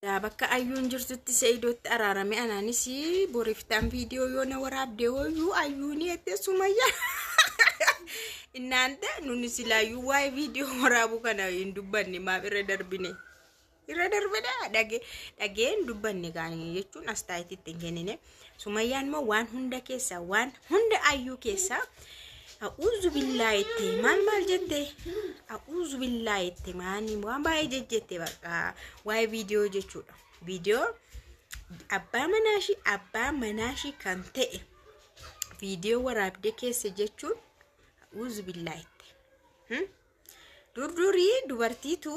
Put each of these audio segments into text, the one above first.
Bakka ayyuun jirtutti Sa'iidootti araarame anaanis boriftaan viidiyoo yoo na waraabde wayyuu ayyuun yette Sumayyaa inaanta nuni silaayyuu waa'ee viidiyoo waraabuu kana hin dubbanne maaf irra darbine dhageen dubbanne gaanii jechuun astaayititti hin kennine. Sumayyaan immoo waan hunda keessa waan hunda ayyuu keessa a'uuzu billaahi maal jette a'uuzu billaahi maani waan baay'ee jette bakka waa'ee viidiyoo jechuudha. Viidiyoo abbaa manaashi kan ta'e viidiyoo waraabde keessa jechuun a'uuzu billaahi durdurii dubartiitu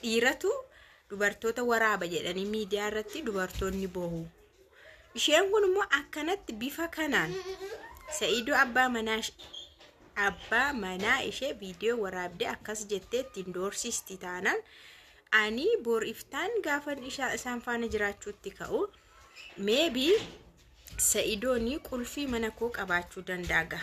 dhiiratu dubartoota waraaba jedhanii miidiyaa irratti dubartoonni boohu. Isheen kun immoo akkanatti bifa kanaan Sa'iidoo abbaa manaa ishee viidiyoo waraabde akkas jettee ittiin doorsisti taanaan ani bor iftaan gaafan isaan faana jiraachuutti ka'u maybe Sa'iidooni qulfii mana koo qabaachuu danda'a.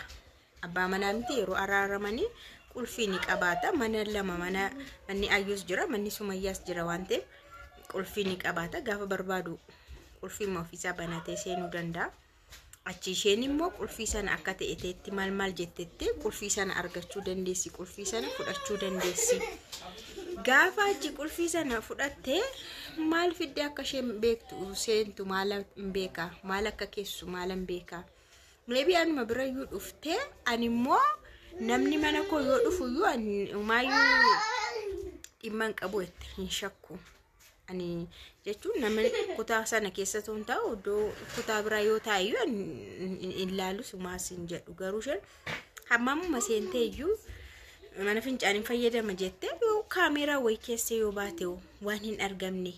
Abbaa manaa miti yeroo araaramanii qulfii ni qabaata. Mana lama manni ayyuus jira manni Sumayyaas jira waan ta'eef qulfii ni qabaata. Gaafa barbaadu qulfii ofiisaa banatee seenuu danda'a. Achi isheen immoo qulfii sana akka ta'etti maal jettetti qulfii sana argachuu dandeessi, qulfii sana fudhachuu dandeessi. Gaafa achi qulfii sana fudhattee maal fidde akka isheen beektu seentu maal beeka, maal akka keessu maal beeka. Maybe anuma birayyuu dhuftee ani immoo namni mana koo yoo dhufuyyuu maayyuu dhimma qabu hin shakku. Ani jechuun namni kutaa sana keessa tuun ta'u iddoo kutaa biraa yoo taa'u ilaalu sumaasin jedhu garuu isheen hammamuma seentee iyyuu mana fincaaniin fayyadama jettee yoo kaameeraa wayii keessa yoo baate waan hin argamne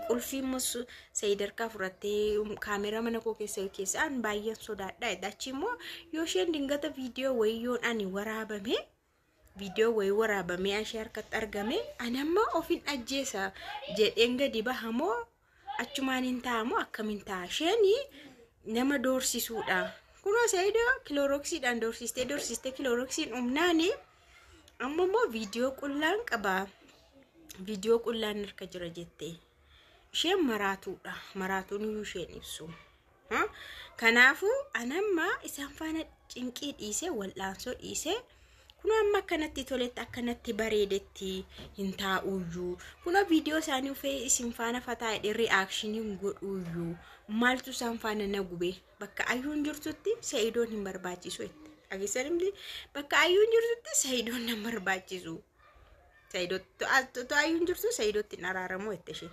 qulfii mus Sa'iidarkaa fudhattee kaameeraa mana koo keessa an baay'een sodaadha. Achi immoo yoo isheen dingata viidiyoo wayii yoon ani waraabame viidiyoo wayii waraabame ashee harkatti argame anamma ofin ajjeesa jedheen gadi bahamoo achumaan hin taa'amoo akkamiin ta'a. Isheen nama doorsisuudha. Kunoo Sa'iidoo kilooroksiidhaan doorsistee kilooroksiin umnaani amma immoo viidiyoo qullaan qaba. Viidiyoo qullaan harka jira jettee isheen maraatuudha. Maraatuun iyyuu isheen ibsu. Kanaafuu anamma isaan faana cinqii dhiisee wal'aansoo dhiisee kuna amma akkanatti toletti akkanatti bareedetti hin taa'uyyuu. Kuna viidiyoo isaanii ufee isin faana fataa'ee reaction godhuyyuu maaltu isaan faana na gube. Bakka ayyuun jirtutti Sa'iidoon hin barbaachisu jette. Dhageessan bakka ayyuun jirtutti Sa'iidoon hin barbaachisu. Sa'iidootti ayyuun jirtu Sa'iidootti hin araaramu jette isheen.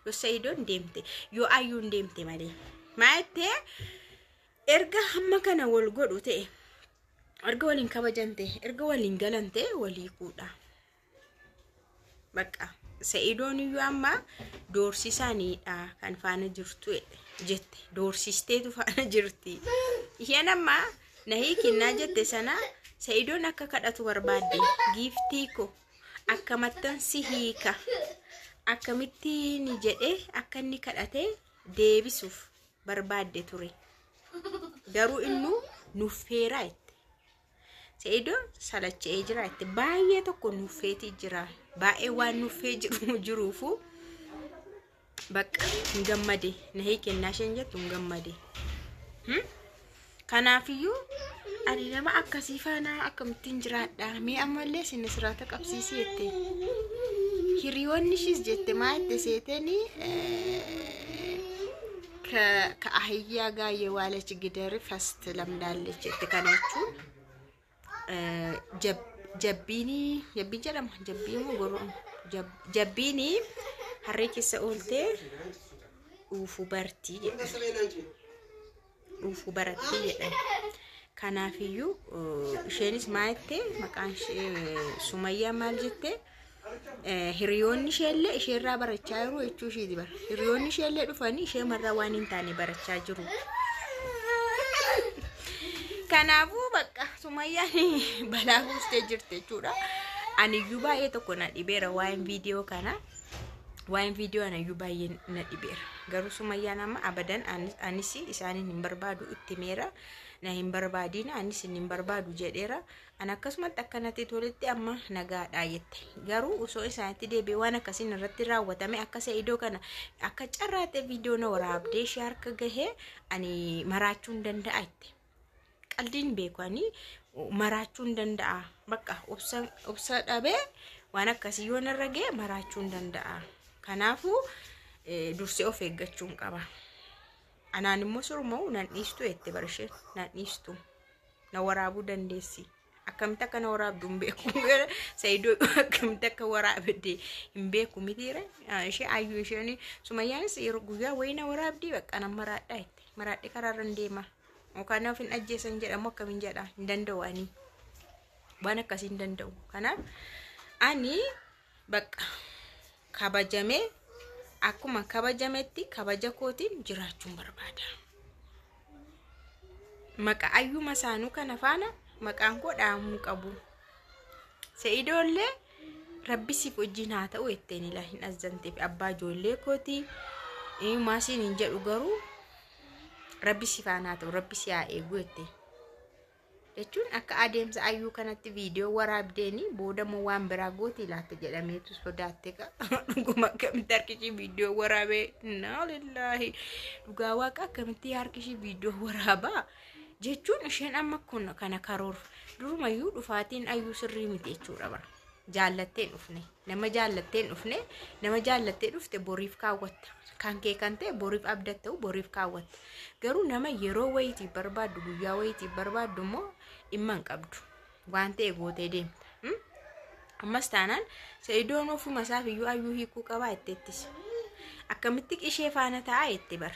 Yoo Sa'iidoon deemte yoo ayyuun deemte malee maattee erga hamma kana wal godhu ta'e erga waliin kabajante erga waliin galante walii kuudha. Bakka Sa'iidoon iyyuu amma doorsisaaniidha kan faana jirtu jette doorsisteetu faana jirti. Isheen amma nahii kinnaa jette sana Sa'iidoon akka kadhatu barbaadde giiftii ko akka maxxansi hiika akkamitti ni jedhee akka inni kadhatee deebisuuf barbaadde ture. Garuu innuu nuffeera jette. Sa'iidoo salachee jira jette. Baay'ee tokko nuffeeti jira. Baay'ee waan nuffee jiruufu bakka hin gammade. Nahii kennaa isheen jettu hin gammade. Kanaafiyyuu ani nama akkasii faana akkamittiin jiraadha. Mee ammallee isin sirraata qabsiisii jette. Hiriyoonni ishis jette maa jette seetanii ከአህያ ጋር የዋለች ግደር ፈስት ለምዳለች ተከናቹ ጀቢኒ ጀቢጀለም ጀቢሙ ጎሮ ጀቢኒ ሀሬክ ሰኡልቴ ኡፉ በርቲ ከናፊዩ ሸኒስ ማይቴ መቃንሽ ሱመያ ማልጀቴ hiriyoonni sheelle isheerraa barachaa jiru jechuu isheeti bara. Hiriyoonni sheelle dhufanii ishee marraa waan hin taane barachaa jiru. Kanaafuu bakka Sumayyaan balaa buustee jirti jechuudha. Ani iyyuu baay'ee tokko na dhibeera waa'een viidiyoo kana. waan viidiyoo ana baay'ee na dhibeera garuu Sumayyaan amma abadan anis isaanin hin barbaadu itti meera na hin barbaadina anis hin barbaadu jedheera ana akkasumatti akkanatti tolitti amma nagaadhaa jette garuu osoo isaanitti deebi'ee waan akkasiin irratti raawwatame akka Saidoo kana akka carraate viidiyoo na waraabdee ishee harka gahee ani maraachuu hin danda'a itti qaldiin beeku ani maraachuu hin danda'a bakka obsa dhabee waan akkasii yoo narra ga'e maraachuu hin danda'a kanaafuu dursee of eeggachuun qaba anaan immoo surmoo nan dhiistu itti barshee nan dhiistu na waraabuu dandeessi akkamitti akka na waraabdu hin beeku Saidoo akkamitti akka waraabde hin beeku mitiire ishee ayyuu isheen Sumayyaanis yeroo guyyaa wayina waraabdi bakka nan maraadhaa itti maraadhee karaarra deema kanaaf hin ajjeesan jedhamu akkamiin jedha hin danda'u ani waan akkasii hin danda'u kanaaf ani bakka kabajamee akkuma kabajametti kabaja kootiin jiraachuun barbaada maqaa ayyuma saanuu kana faana maqaan koo dhaamuu qabu Saidoolle rabbi siif wajjin haa ta'u ittiin ilaa hin azanteef abbaa ijoollee kooti maasiin hin jedhu garuu rabbi si faana ta'u rabbi si haa eegu ittiin jechuun akka adeemsa ayyuu kanatti viidiyoo waraabdeeni boodamoo waan biraa gooti laata jedhameetu sodaatte dhuguma akkamitti harkishi viidiyoo waraabee inna lillahi dhugaa waaqa akkamitti harkishi viidiyoo waraabaa jechuun isheen amma kun kana karoor durumayyuu dhufaatiin ayyuu sirrii miti jechuudha bara jaallattee dhufne nama jaallattee dhufte boriif kaawwatta kan kee kan ta'e boriif abdatta boriif kaawwatta garuu nama yeroo wayitii barbaaddu guyyaa wayitii barbaaddu immoo dhimma hin qabdu waan ta'e gootee deemta ammas taanaan Saidoon ofuma isaaf iyyuu ayyuu hiikuu qabaa itteettis akkamitti ishee faana ta'a itti bara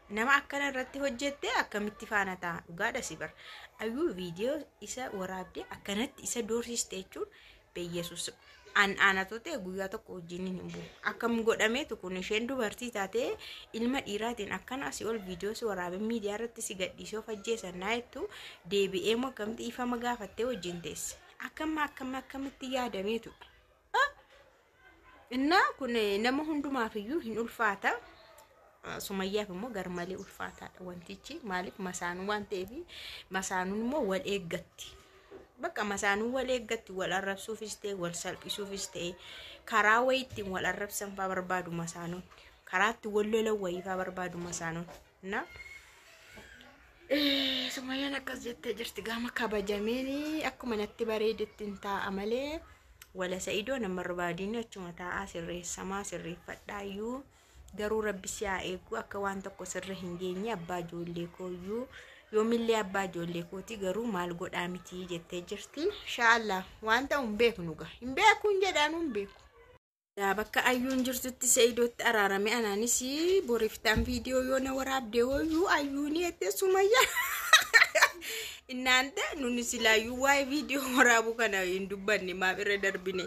nama akkana irratti hojjette akkamitti faana ta'a dhugaadha si bara ayyuu viidiyoo isa waraabdee akkanatti isa doorsiste jechuun beeyyesus aanatote guyyaa tokko wajjin hin bu'u akkam godhameetu kun isheen dubartii taate ilma dhiiraatiin akkana asii ol viidiyoo si waraabee miidiyaa irratti si gadhiisee of ajjeesan naayettu deebi'ee moo akkamitti ifama gaafattee wajjin teesse akkamitti yaadameetu innaa kun nama hundumaaf iyyuu hin ulfaata Sumayyaaf immoo garmalee ulfaataadha wantichi maaliif masaanuu waan ta'eef masaanuun immoo wal eeggatti bakka masaanuu wal eeggatti wal arrabsuufis ta'e wal salphisuufis ta'e karaa wayiitiin wal arrabsan faa barbaadu masaanuun karaatti wal lolan wayii faa barbaadu masaanuun na Sumayyaan akkas jettee jirti gama kabajameen akkuma natti bareedetti hin taa'a malee wala Saidoo nama barbaadini achuma taa'aa sirreessamaa sirreeffadhaayyuu garuu rabbi si haa eegu akka waan tokko sirra hin geenye abbaa ijoollee kooyyuu yoomillee abbaa ijoollee kooti garuu maal godhaa miti jettee jirti inshaallah waan ta'u hin beeknu hin beeku hin jedhaanu hin beeku bakka ayyuun jirtutti Saidootti araarame anaanis boriftaan viidiyoo yoo na waraabde hoyyuu ayyuun jette Sumayyaa inaante nuni silaayyuu waa'ee viidiyoo waraabuu kana hin dubbanne maaf irra darbine